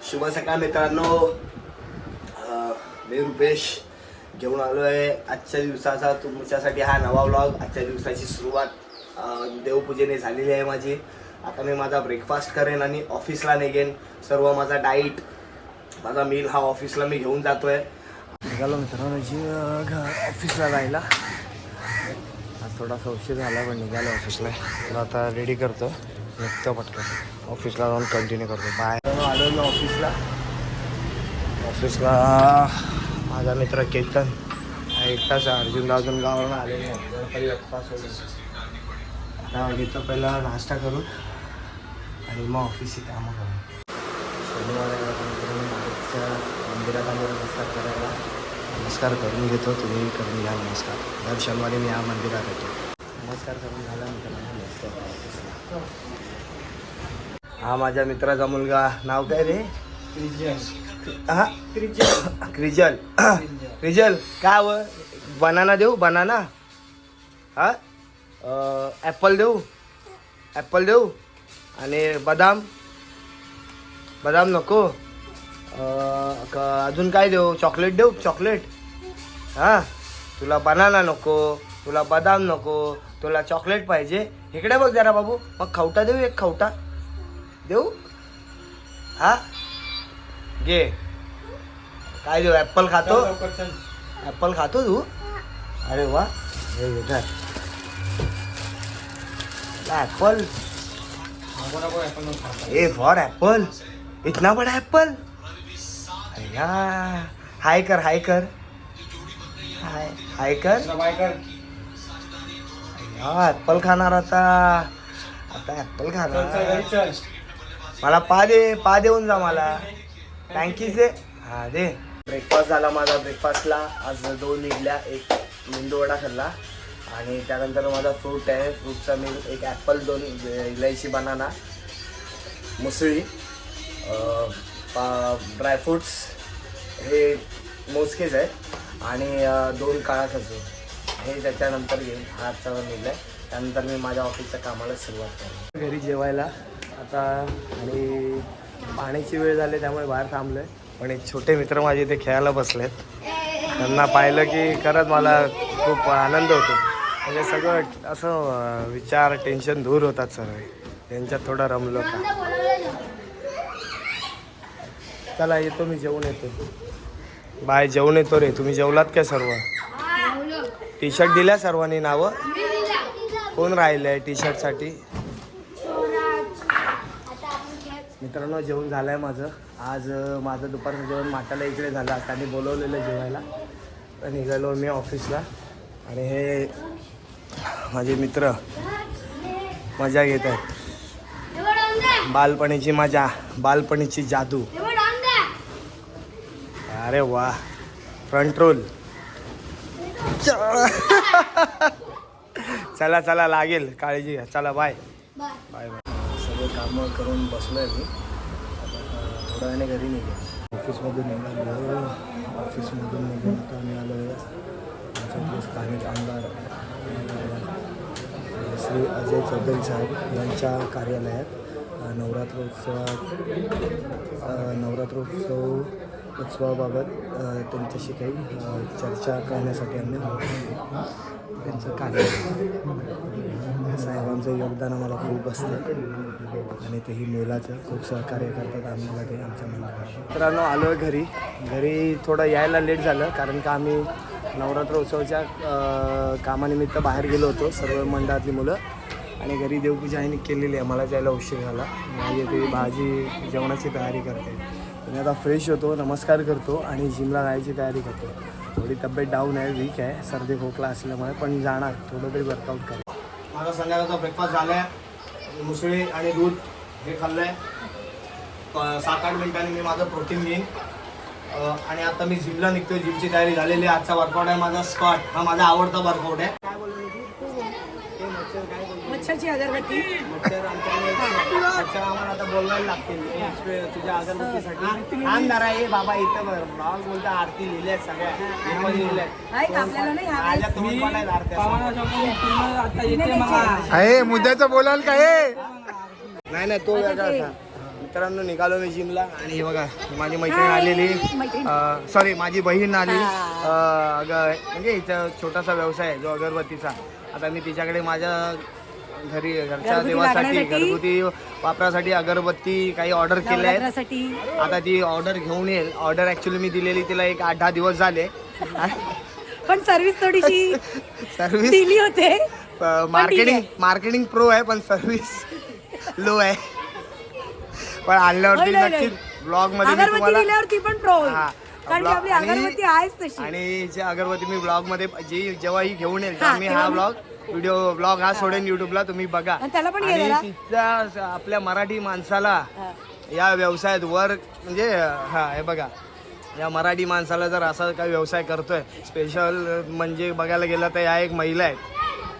शुभ सकाळ मित्रांनो, मी रुपेश घेऊन आलो आहे आजच्या दिवसाचा तुमच्यासाठी हा नवा व्लॉग. आजच्या दिवसाची सुरुवात देवपूजेने झालेली आहे माझी. आता मी माझा ब्रेकफास्ट करेन आणि ऑफिसला निघेन. सर्व माझा डाईट, माझा मील हा ऑफिसला मी घेऊन जातो आहे. निघालो मित्रांनो ऑफिसला जायला. आज थोडासा उशीर झाला पण निघालो ऑफिसला. आता रेडी करतो, निघतो पटकन ऑफिसला जाऊन कंटिन्यू करतो. बाहेर आलो मी ऑफिसला माझा मित्र केतन एकटाच अर्जुनला अजून गावाला आलेले नाही. आता घेतो पहिला नाश्ता करून आणि मग ऑफिसची कामं करू. शनिवार मंदिरात आम्ही नमस्कार करायला. नमस्कार करून घेतो, तुम्ही करून घ्या नमस्कार. दर शनिवारी मी या मंदिरात येतो. नमस्कार करून झाला मित्रांनो. हा माझ्या मित्राचा मुलगा. नाव काय रे? हा क्रिजल. क्रिजल काय हवं? बनाना देऊ? बनाना हा ॲपल देऊ आणि बदाम नको. अजून काय देऊ? चॉकलेट देऊ? चॉकलेट हां. तुला बनाना नको, तुला बदाम नको, तुला चॉकलेट पाहिजे. इकडे बघ जरा बाबू. मग खवटा देऊ? एक खवटा देऊ? हा घे. काय देऊ? ॲपल खातो? ॲपल खातो तू? अरे वा. एप्पल. A for Apple. इतना बड़ा एप्पल. हाय कर हाय कर. एप्पल खाणार आता एप्पल खाणार. मला पा देऊन जा मला. थँक्यू से. हा दे. ब्रेकफास्ट झाला माझा. ब्रेकफास्टला आज 2 इडल्या, एक मेंदूवडा खाल्ला आणि त्यानंतर माझा फ्रूट आहे. फ्रूटचा मी एक ॲपल, 2 इलायची, बनाना, मुसळी, ड्रायफ्रूट्स हे मोजकेच आहे आणि 2 काळा खजूर हे त्याच्यानंतर घेईन. हा आजचा निघला आहे. त्यानंतर मी माझ्या ऑफिसच्या कामाला सुरुवात करेन. घरी जेवायला आता आणि पाण्याची वेळ झाली त्यामुळे बाहेर थांबलो आहे. पण एक छोटे मित्र माझे इथे खेळायला बसलेत. त्यांना पाहिलं की खरंच मला खूप आनंद होतो. म्हणजे सगळं असं विचार, टेन्शन दूर होतात सर्व. त्यांच्यात थोडा रमलो का. चला येतो मी, जेवून येतो. बाय. जेवून येतो रे. तुम्ही जेवलात काय सर्व? टी शर्ट दिल्या सर्वांनी नावं? कोण राहिलं आहे टी शर्टसाठी? मित्रांनो जेवण झालं आहे माझं. आज माझं दुपारचं जेवण माटाला इकडे झालं. त्यांनी बोलवलेलं जेवायला. तर निघालो मी ऑफिसला आणि हे माझे मित्र मजा घेत आहेत. बालपणीची मजा, बालपणीची जादू. अरे वा. Front roll. चला लागेल. काळजी घ्या. चला बाय बाय. सगळे कामं करून बसलो आहे मी. थोड्या वेळाने घरी निघेल. ऑफिसमधून निघून आता मी आलो आहे आमच्या स्थानिक आमदार श्री अजय चौधरी साहेब यांच्या कार्यालयात उत्सवाबाबत त्यांच्याशी काही चर्चा करण्यासाठी आम्ही त्यांचं कार्यालय. साहेबांचं योगदान आम्हाला खूप असतं आणि तेही मुलाचं खूप सहकार्य करतात आम्हाला ते आमच्या मंडळाला. मित्रांनो आलो आहे घरी थोडं यायला लेट झालं कारण का आम्ही नवरात्र उत्सवाच्या कामानिमित्त बाहेर गेलो होतो सर्व मंडळातली मुलं. आणि घरी देवपूजा आईने केलेली आहे. मला जायला उशीर झाला. माझी ते भाजी जेवणाची तयारी करते. मी आता फ्रेश होतो, नमस्कार करतो आणि जिमला जायची तयारी करतो. थोडी तब्येत डाऊन आहे, वीक आहे, सर्दी खोकला असल्यामुळे, पण जाणार थोडं तरी वर्कआउट करेल. माझा संध्याकाळचा ब्रेकफास्ट झाला आहे. मुसळी आणि दूध हे खाल्लं आहे. 7-8 मिनिटांनी मी माझं प्रोटीन घेईन आणि आता मी जिमला निघतो. जिमची तयारी झालेली आहे. आजचा वर्कआउट आहे माझा स्क्वॉट. हा माझा आवडता वर्कआउट आहे. काय बोलतो मच्छरची अगरबत्ती. मच्छर आम्हाला आता बोलायला लागतील तुझ्या अगरबत्तीसाठी. आमदार आहे बाबा इथं ब्लॉग बोलता. आरती लिहिल्या सगळ्या आहे. मुद्द्याचं बोलाल काय? नाही तो वेगळा. मित्रांनो निघालो मी जिमला आणि हे बघा माझी मैत्रीण आलेली, सॉरी माझी बहीण आली. म्हणजे हिचा छोटासा व्यवसाय आहे जो अगरबत्तीचा. आता मी तिच्याकडे माझ्या घरच्या देवासाठी घरगुती वापरासाठी अगरबत्ती काही ऑर्डर केल्या आहेत. आता ती ऑर्डर घेऊन येईल. ऑर्डर ॲक्च्युली मी दिलेली तिला एक 8-10 दिवस झाले, पण सर्व्हिस थोडीशी सर्व्हिस दिली होते. मार्केटिंग प्रो आहे पण सर्व्हिस लो आहे. पण आणल्यावरती नक्की ब्लॉग मध्ये तुम्हाला पण प्रो कारण आपली अगरबत्ती आहेच तशी. आणि जे अगरबत्ती मी ब्लॉग मध्ये जेव्हा ही घेऊन येईल तेव्हा मी हा ब्लॉग हा सोडेन युट्यूबला, तुम्ही बघा. आणि तिचा आपल्या मराठी माणसाला या व्यवसायात म्हणजे हे बघा, या मराठी माणसाला जर असा काही व्यवसाय करतोय स्पेशल, म्हणजे बघायला गेलं तर या एक महिला आहेत,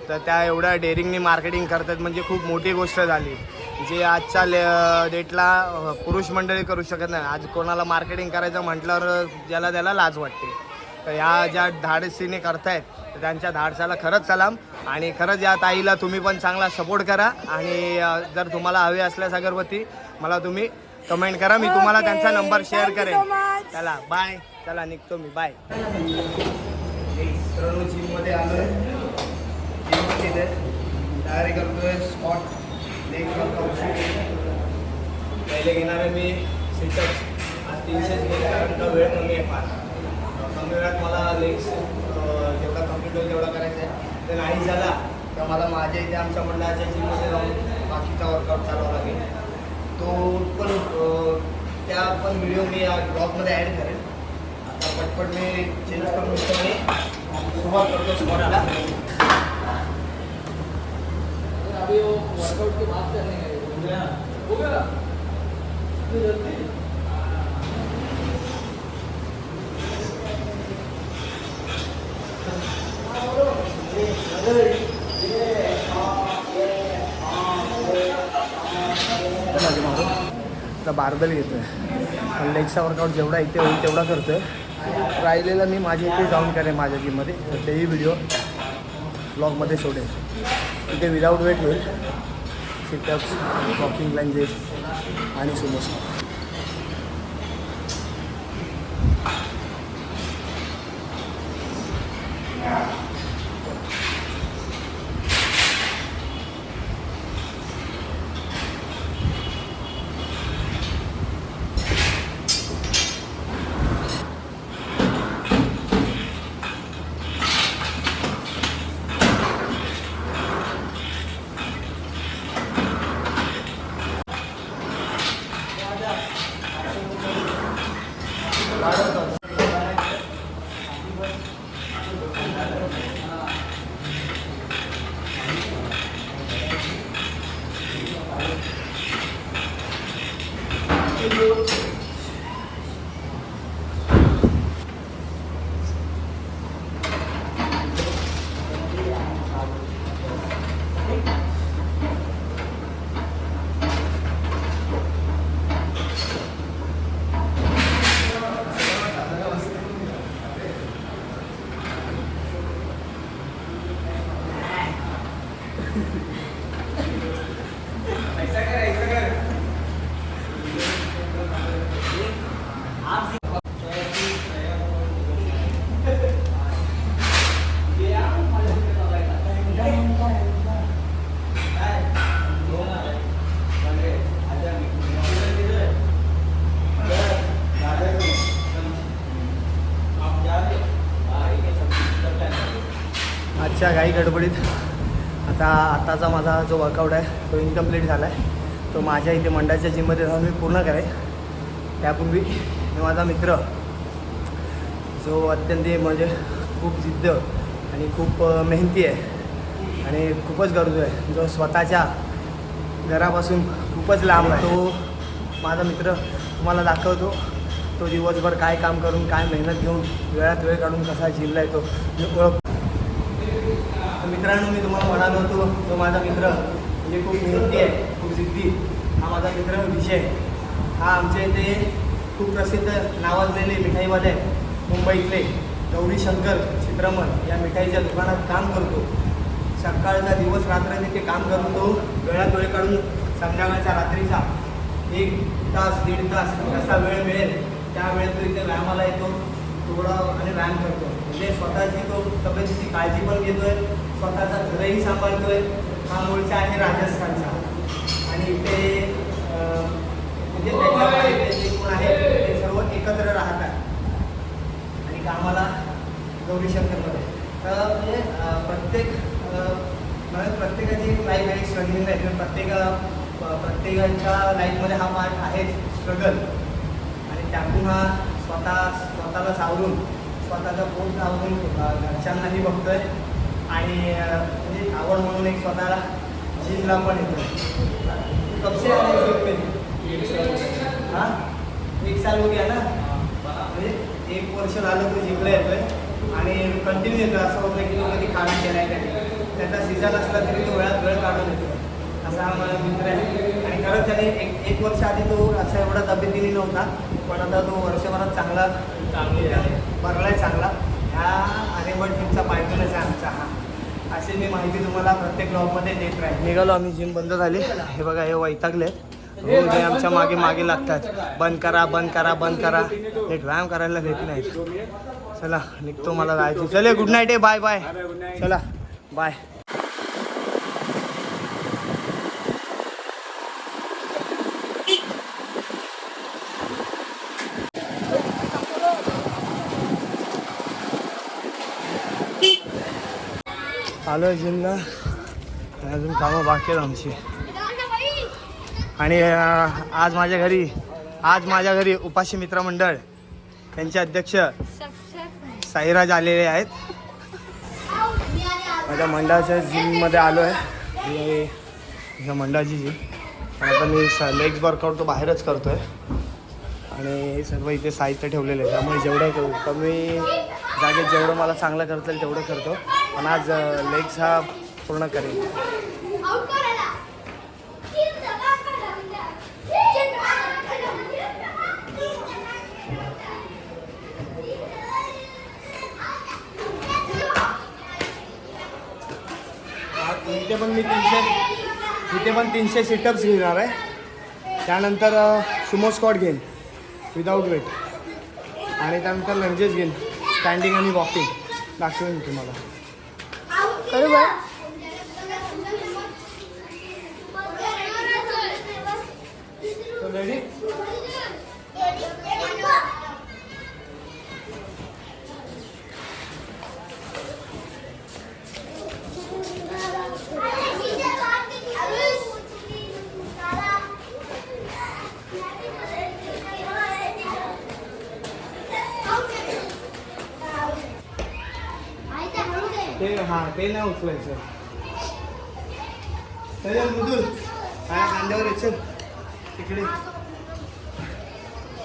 तर त्या एवढ्या डेअरिंगनी मार्केटिंग करतात म्हणजे खूप मोठी गोष्ट झाली. जे आजच्या डेटला पुरुष मंडळी करू शकत नाही. आज कोणाला मार्केटिंग करायचं म्हटल्यावर ज्याला त्याला लाज वाटते. तर ह्या ज्या धाडसीने करतायत तर त्यांच्या धाडसाला खरंच सलाम. आणि खरंच या ताईला तुम्ही पण चांगला सपोर्ट करा. आणि जर तुम्हाला हवी असल्यास अगरबत्ती मला तुम्ही कमेंट करा, मी तुम्हाला त्यांचा नंबर शेअर करेन. चला बाय, चला निघतो मी, बाय. जिममध्ये आलो आहे, जिममध्ये तयारी करतोय स्पॉट लेग वर्कआउट. पहिले घेणार आहे मी सिटअप्स. आज 300 घेत कारण का वेळ कमी आहे, फार कमी वेळात मला लेग्स जेवढा कम्प्लीट होईल तेवढा करायचा आहे. तर नाही झाला तर मला माझ्या इथे आमच्या मंडळाच्या जिममध्ये जाऊन बाकीचा वर्कआउट चालवावा लागेल. तो पण त्या पण व्हिडिओ मी या ब्लॉगमध्ये ॲड करेन. आता पटपट मी चेंज करून मी सुरुवात करतो स्पॉटला. वर्कआउट की बात करने हो गया आता बारबेल घेतोय. लेगचा वर्कआउट जेवढा इथे होईल तेवढा करतोय. राहिलेला मी माझ्या इथे जाऊन करेन माझ्या जिममध्ये. तर तेही व्हिडिओ ब्लॉगमध्ये सोडेल. तिथे विदाऊट वेट होईल, सिटअप्स, वॉकिंग लंजेस आणि सुमो. आजच्या घाई गडबडीत आताचा माझा जो वर्कआउट आहे तो इनकम्प्लीट झाला आहे. तो माझ्या इथे मंडळाच्या जिममध्ये जाऊन मी पूर्ण करेन. त्यापूर्वी मी माझा मित्र जो अत्यंत म्हणजे खूप जिद्द आणि खूप मेहनती आहे आणि खूपच गरजू आहे, जो स्वतःच्या घरापासून खूपच लांब आहे, तो माझा मित्र तुम्हाला दाखवतो. तो दिवसभर काय काम करून काय मेहनत घेऊन वेळात वेळ काढून कसा जिमला येतो मी ओळख. मित्रांनो मी तुम्हाला म्हणालो होतो तो माझा मित्र म्हणजे खूप मेहनती आहे, खूप जिद्दी. हा माझा मित्र विजय. हा आमच्या इथे खूप प्रसिद्ध नावाजलेले मिठाईवाले मुंबईतले गौरी शंकर चित्रमन या मिठाईच्या दुकानात काम करतो. सकाळचा दिवस रात्र तिथे काम करून तो वेळात वेळ काढून संध्याकाळचा रात्रीचा 1 तास 1.5 तास कसा वेळ मिळेल त्या वेळेत तो इथे व्यायामाला येतो थोडा आणि व्यायाम करतो. म्हणजे स्वतःची तो तब्येतीची काळजी पण घेतोय, स्वतःचा घरही सांभाळतोय. हा मूळचा आहे राजस्थानचा आणि इथे म्हणजे त्याच्यामध्ये जे कोण आहेत ते सर्व एकत्र राहतात आणि कामाला गौरी शंकरमध्ये. तर म्हणजे प्रत्येकाची एक लाईफ आहे, स्ट्रगलिंग लाईफ. प्रत्येकाच्या लाईफमध्ये हा पार्ट आहेच स्ट्रगल आणि त्यातून हा स्वतःला सावरून स्वतःचा पोट सावरून घरच्यांनाही बघतोय आणि म्हणजे आवड म्हणून एक स्वतःला जिमला पण येतोय. कबसे आले हां 1 साल हो गया ना, म्हणजे 1 वर्ष झालं तो जिमला येतोय आणि कंटिन्यू येतो. असं होतं की तो कधी खाणं केला आहे त्याने, त्याचा सीझन असला तरी तो वेळ काढून येतो. असा हा माझा मित्र आहे आणि खरंच त्याने एक वर्ष आधी तो असा एवढा तब्येतीने नव्हता, पण आता तो वर्षभरात चांगला भरला आहे चांगला. ह्या आर्यभट टीमचा पायथनच आहे आमचा हा. अशी मी माहिती तुम्हाला प्रत्येक ब्लॉगमध्ये देत राहील. निघालो आम्ही, जिम बंद झाली. हे बघा हे वैतागले, रोज हे आमच्या मागे लागतात, बंद करा नीट व्यायाम करायला देत नाहीत. चला निघतो, मला जायचं. चले गुड नाईट आहे, बाय बाय. चला बाय. आलो आहे जिमला, अजून कामं बाकी आहेत आमची. आणि आज माझ्या घरी उपाशी मित्र मंडळ त्यांचे अध्यक्ष साईराज आलेले आहेत. माझ्या मंडळाच्या जिममध्ये आलो आहे, माझ्या मंडळाची जिम. आता मी लेग्स वर्कआउट तो बाहेरच करतो आहे आणि सर्व इथे साहित्य ठेवलेलं आहे. त्यामुळे जेवढं कमी जागेत जेवढं मला चांगलं करता येईल तेवढं करतो. पण आज लेग्स हा पूर्ण करेल. इथे पण 300 सिटअप्स घेणार आहे. त्यानंतर सुमो स्क्वॉट घेईन विदाऊट वेट आणि त्यानंतर लंजेस घेईन स्टँडिंग आणि वॉकिंग. दाखवेन तुम्हाला. बरोबर. रेडी? ते नाही उचलायचं. मधून खांद्यावर यायचं तिकडे.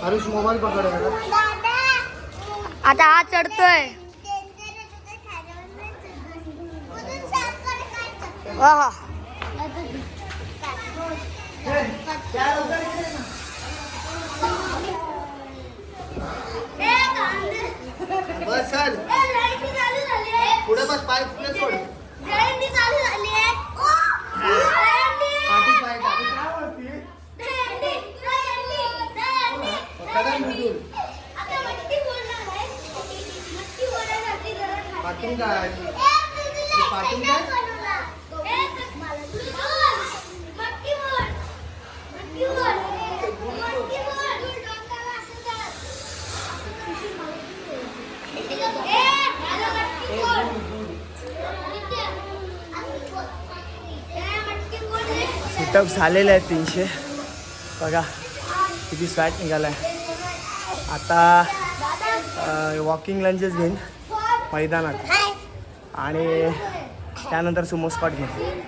आरुष मोबाईल पकड. आता हा चढतोय. बस चल पुढे बस, पाय पुढे सोड. पाठून काय पाठून काय सिटअप झालेले आहेत 300. बघा किती स्वॅट निघाला आहे. आता वॉकिंग लंजेस घेईन मैदानात आणि त्यानंतर सुमो स्क्वॉट घेईन.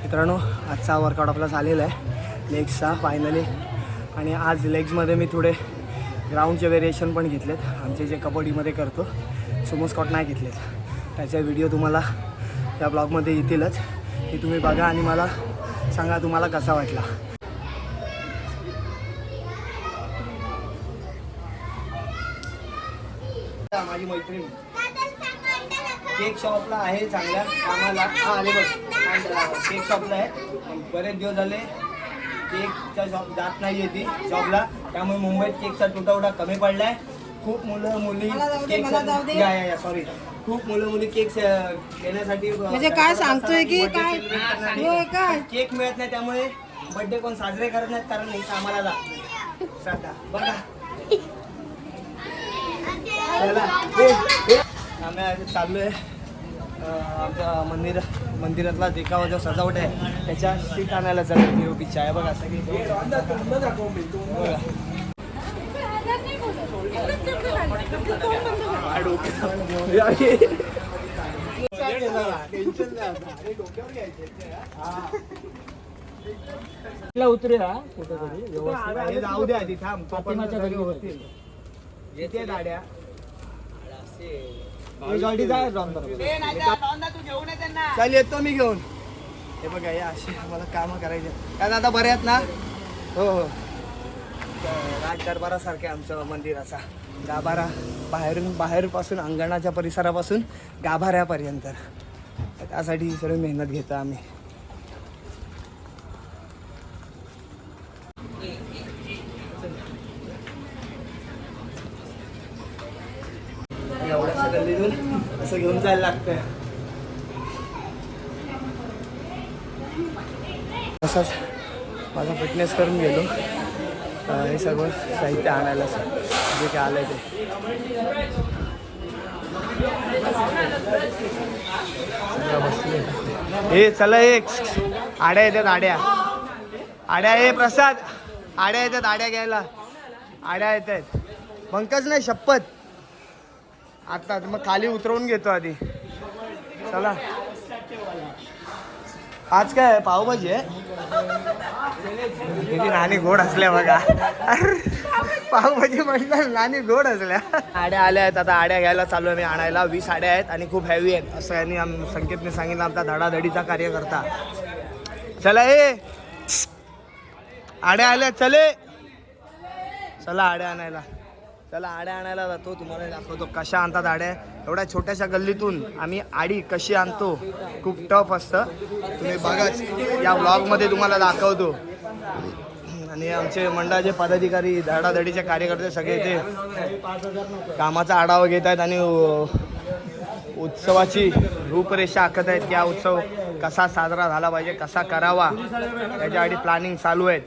मित्रांनो, आजचा वर्कआउट आपला झालेला आहे लेग्सचा फायनली. आणि आज लेग्समध्ये मी थोडे ग्राउंडचे व्हेरिएशन पण घेतलेत. आमचे जे कबड्डीमध्ये करतो सुमो स्कॉट नाही घेतलेत. त्याचे व्हिडिओ तुम्हाला या ब्लॉगमध्ये येतीलच. ते तुम्ही बघा आणि मला सांगा तुम्हाला कसा वाटला. माझी मैत्रीण केक शॉपला आहे, चांगल्या कामाला. हां आले बघ, केक शॉपला आहे. बरेच दिवस झाले केकच्या शॉप जात नाही आहे ती शॉपला, त्यामुळे मुंबईत केकचा तुटवडा कमी पडला आहे. खूप मुलं मुली केक या सॉरी खूप मुलं मुली केक घेण्यासाठी म्हणजे काय सांगतोय की काय काय केक मिळत नाही, त्यामुळे बर्थडे कोण साजरे करत नाहीत, कारण नाही आम्हाला लागतो. श्रद्धा बघा आम्ही चाललोय आमच्या मंदिरातला देखावा जो सजावट आहे त्याच्या सीट आणायला चालू पीओपीच्या आहे बघा सगळी. उतरूया कुठेतरी जाऊ द्या आधी थांब येते गाड्या. चल येतो मी घेऊन. हे बघा या अशी मला कामं करायचे काय दादा बरे आहेत ना. हो हो राज दरबारासारखे आमचं मंदिर असा गाभारा बाहेरपासून अंगणाच्या परिसरापासून गाभाऱ्यापर्यंत. त्यासाठी सर्व मेहनत घेतो आम्ही. एवढ्याशा गल्लीतून असं घेऊन जायला लागतंय. तसंच माझा फिटनेस करून गेलो. हे सर्व साहित्य आणायला जे काय आलंय ते. हे चला एक आड्या येतात आड्या हे प्रसाद आड्या येतात आड्या घ्यायला. आड्या येत आहेत पंकज नाही शपथ. आता मग खाली उतरवून घेतो आधी. चला आज काय आहे पावभाजी आहे. किती नाणी गोड असल्या बघा. पावभाजी म्हटलं नाणी गोड असल्या. आड्या आल्या आहेत आता आड्या घ्यायला चालू आहे मी आणायला. 20 आड्या आहेत आणि खूप हेवी आहेत असं यांनी संकेतने सांगितलं. आमचा धडाधडीचा कार्यकर्ता. चला ए आड्या आल्या चले. चला आड्या आणायला. चला आड्या आणायला जातो. तुम्हाला दाखवतो कशा आणतात आड्या. एवढ्या छोट्याशा गल्लीतून आम्ही आडी कशी आणतो. खूप टफ असतं. तुम्ही बघाच या व्लॉगमध्ये तुम्हाला दाखवतो. आणि आमचे मंडळाचे पदाधिकारी धडाधडीचे कार्यकर्ते सगळे ते कामाचा आढावा घेत आहेत आणि उत्सवाची रूपरेषा आखत आहेत. की हा उत्सव कसा साजरा झाला पाहिजे, कसा करावा याच्यासाठी प्लॅनिंग चालू आहेत.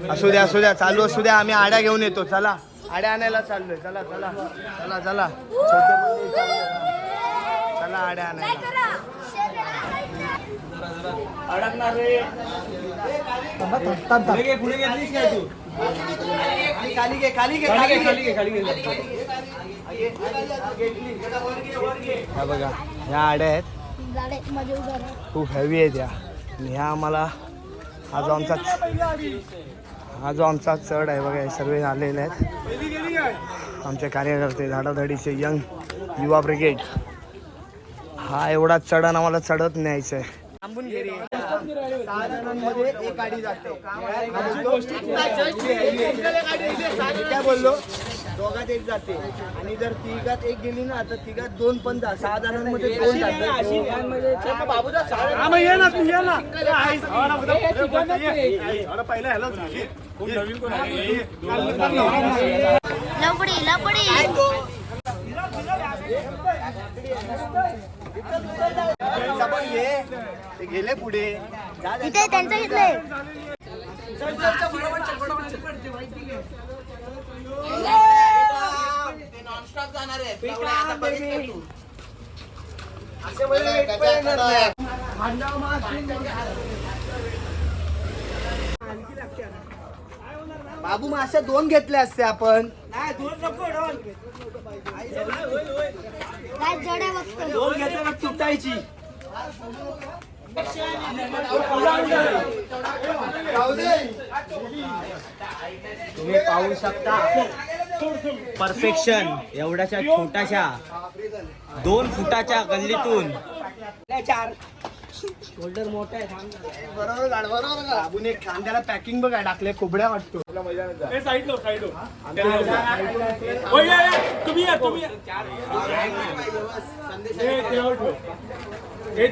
असू द्या चालू असू द्या. आम्ही आड्या घेऊन येतो. चला आड्या आणायला चाललोय. चला चला चला चला चला आड्या आणायला. अडकणार रे. खाली घे खाली घे हा बघा ह्या आड्या आहेत. खूप हेवी आहेत या. आणि ह्या आम्हाला हा जो आमचा चढ आहे बघा. हे सर्व आलेले आहेत आमचे कार्यकर्ते धडाधडीचे यंग युवा ब्रिगेड. हा एवढा चढण आम्हाला चढत न्यायचं आहे. थांबून घे रे. 6 जणांमध्ये एक गाडी जाते. काय बोललो दोघात एक जाते. आणि जर तिघात एक गेली ना तर तिघात 2 पण 6 जणांमध्ये 2 जातात. बाबूदा गेले पुढे त्यांचं घेतलंय. बाबू माश्या 2 घेतल्या असते आपण. काय जड्या बघतो 2 घेतल्या मग तुटायची. तुम्ही पाहू शकता परफेक्शन एवढ्याशा छोट्याशा 2 फुटाच्या गल्लीतून. शोल्डर मोठा आहे. बरोबर बाबूने एक खांद्याला पॅकिंग बघा टाकले कोबड्या वाटतो.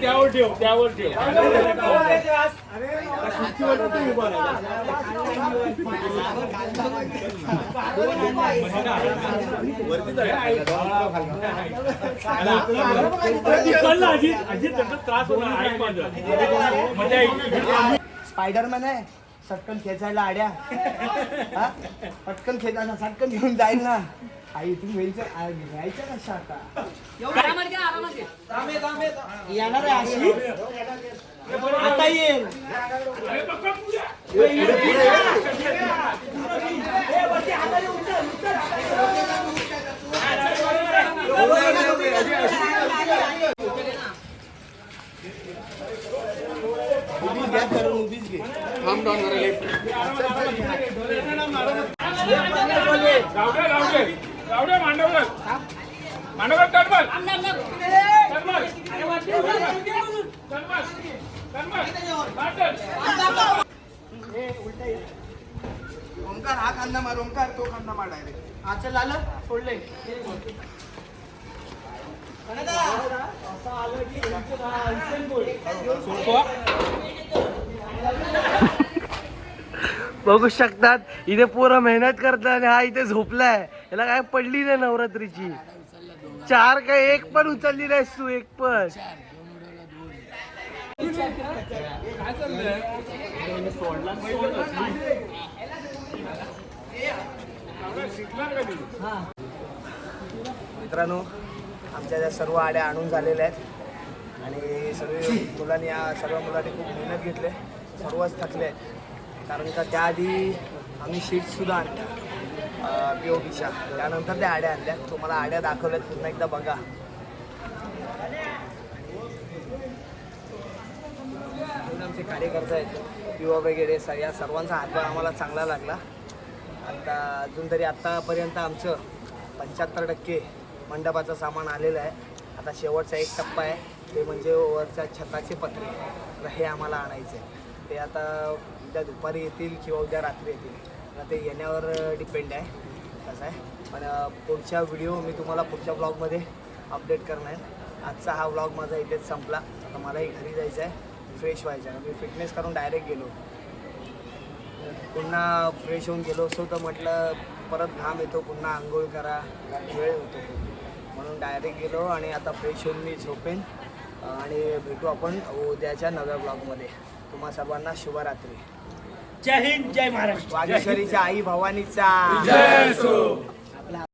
त्यावर ठेव त्रास स्पायडरमॅन आहे सटकन खेचायला आड्या. हा? पटकन खेचायला सटकन घेऊन जाईल ना. आई तू घ्यायचं कशा आता येणार आहे अशी आता येईल. उभीच घे. ओंकार हा खांदा मार. ओंकार तो खांदा मार डायरेक्ट. अच्छा झालं सोडले. बघू शकतात इथे पोरं मेहनत करतात आणि हा इथे झोपलाय. याला काय पडली नाही नवरात्रीची. 4 काय 1 पण उचलली नाहीस तू. 1 पण. मित्रांनो आमच्या त्या सर्व आड्या आणून झालेल्या आहेत आणि सर्व मुलांनी खूप मेहनत घेतले. सर्वच थकले आहेत कारण का त्याआधी आम्ही शीट्ससुद्धा आणल्या POPच्या. त्यानंतर त्या आड्या आणल्या. तुम्हाला आड्या दाखवल्यात पुन्हा एकदा बघा. आमचे कार्यकर्ते आहेत PO वगैरे या सर्वांचा हातभार आम्हाला चांगला लागला. आता अजून तरी आत्तापर्यंत आमचं 75% मंडपाचं सामान आलेलं आहे. आता शेवटचा 1 टप्पा आहे ते म्हणजे वरच्या छताचे पत्रे. तर हे आम्हाला आणायचं आहे. ते आता उद्या दुपारी येतील किंवा उद्या रात्री येतील. आता ते येण्यावर डिपेंड आहे कसं आहे. पण पुढच्या व्हिडिओ मी तुम्हाला पुढच्या ब्लॉगमध्ये अपडेट करणार आहे. आजचा हा व्लॉग माझा इथेच संपला. आता मलाही घरी जायचं आहे. फ्रेश व्हायचं आहे. मी फिटनेस करून डायरेक्ट गेलो. पुन्हा फ्रेश होऊन गेलो असतो तर म्हटलं परत घाम येतो. पुन्हा आंघोळ करा वेळ होतो म्हणून डायरेक्ट गेलो. आणि आता फ्रेश होऊन मी झोपेन आणि भेटू आपण उद्याच्या नव्या ब्लॉगमध्ये. तुम्हा सर्वांना शुभरात्री. जय हिंद जय महाराष्ट्र. वागेश्वरीच्या आई भवानीचा